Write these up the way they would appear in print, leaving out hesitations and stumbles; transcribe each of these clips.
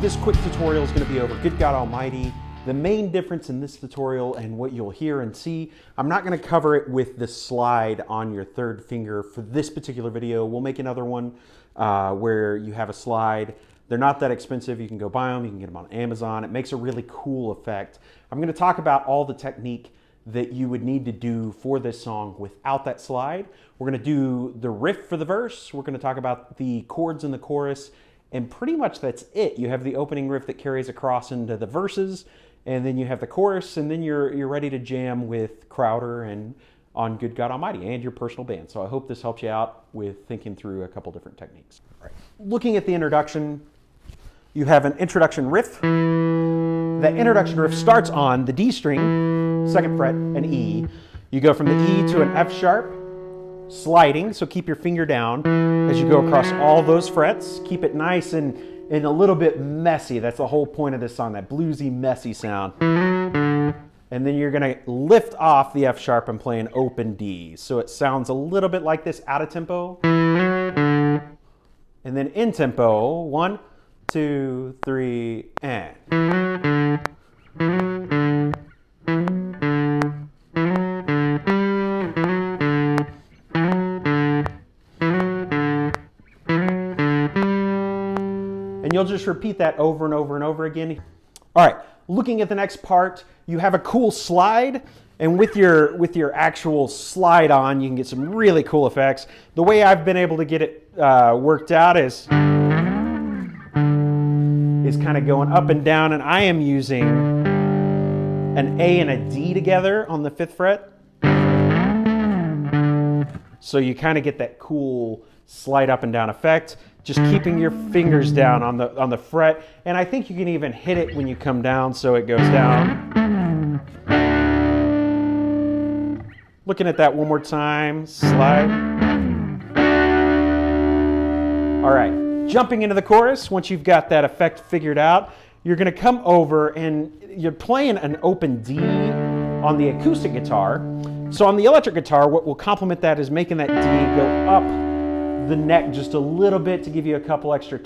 This quick tutorial is going to be over Good God Almighty. The main difference in this tutorial and what you'll hear and see, I'm not going to cover it with the slide on your third finger for this particular video. We'll make another one where you have a slide. They're not that expensive. You can go buy them. You can get them on Amazon. It makes a really cool effect. I'm going to talk about all the technique that you would need to do for this song without that slide. We're going to do the riff for the verse. We're going to talk about the chords in the chorus. And pretty much that's it. You have the opening riff that carries across into the verses, and then you have the chorus, and then you're ready to jam with Crowder and on Good God Almighty and your personal band. So I hope this helps you out with thinking through a couple different techniques. All right. Looking at the introduction, you have an introduction riff. That introduction riff starts on the D string, 2nd fret, and E. You go from the E to an F sharp, sliding, so keep your finger down as you go across all those frets. Keep it nice and a little bit messy. That's the whole point of this song, that bluesy, messy sound. And then you're gonna lift off the F sharp and play an open D. So it sounds a little bit like this out of tempo. And then in tempo, 1, 2, 3, and. And you'll just repeat that over and over and over again. All right, looking at the next part, you have a cool slide, and with your actual slide on, you can get some really cool effects. The way I've been able to get it worked out is kind of going up and down, and I am using an A and a D together on the 5th fret. So you kind of get that cool slide up and down effect, just keeping your fingers down on the fret. And I think you can even hit it when you come down, so it goes down. Looking at that one more time, slide. All right, jumping into the chorus. Once you've got that effect figured out, you're gonna come over and you're playing an open D on the acoustic guitar. So on the electric guitar, what will complement that is making that D go up the neck just a little bit to give you a couple extra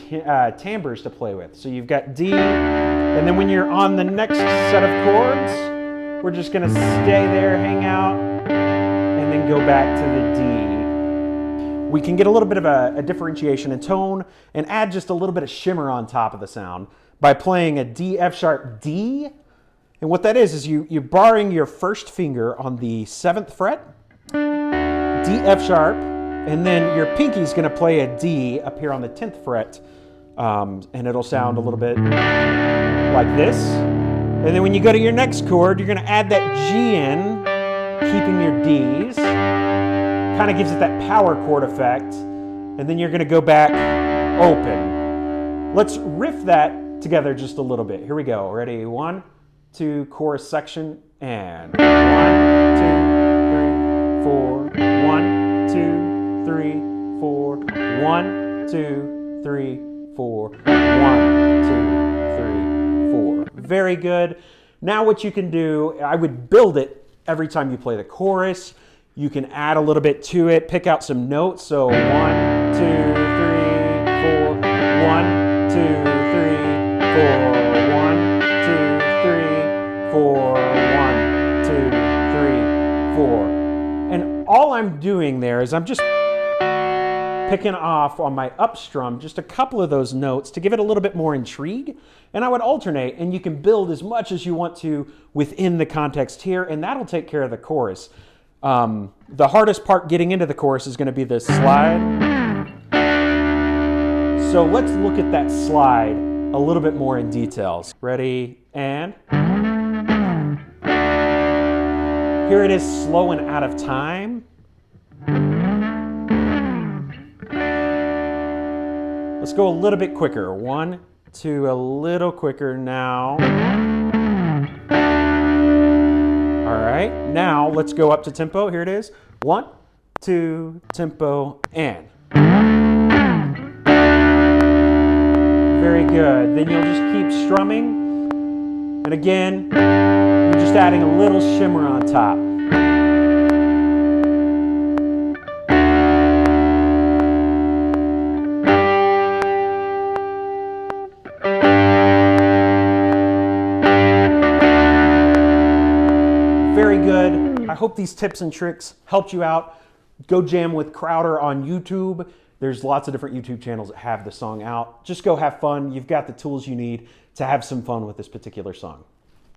timbres to play with. So you've got D, and then when you're on the next set of chords, we're just gonna stay there, hang out, and then go back to the D. We can get a little bit of a differentiation in tone and add just a little bit of shimmer on top of the sound by playing a D, F sharp, D. And what that is you're barring your first finger on the 7th fret, D, F sharp, and then your pinky's gonna play a D up here on the 10th fret, and it'll sound a little bit like this. And then when you go to your next chord, you're gonna add that G in, keeping your Ds. Kind of gives it that power chord effect. And then you're gonna go back open. Let's riff that together just a little bit. Here we go, ready? 1, 2, chorus section, and 1, 2, 3, 4, 1, 2, 3, 4, 1, 2, 3, 4, 1, 2, 3, 4. Very good. Now what you can do, I would build it every time you play the chorus. You can add a little bit to it, pick out some notes. So 1, 2, 3, 4, 1, 2, 3, 4, 1, 2, 3, 4, 1, 2, 3, 4. And all I'm doing there is I'm just picking off on my up strum just a couple of those notes to give it a little bit more intrigue. And I would alternate, and you can build as much as you want to within the context here, and that'll take care of the chorus. The hardest part getting into the chorus is going to be the slide. So let's look at that slide a little bit more in details. Ready, and here it is slow and out of time. Let's go a little bit quicker. 1, 2, a little quicker now. All right, now let's go up to tempo. Here it is. 1, 2, tempo, and. Very good. Then you'll just keep strumming. And again, you're just adding a little shimmer on top. good. I hope these tips and tricks helped you out. Go jam with Crowder on YouTube. There's lots of different YouTube channels that have the song out. Just go have fun. You've got the tools you need to have some fun with this particular song.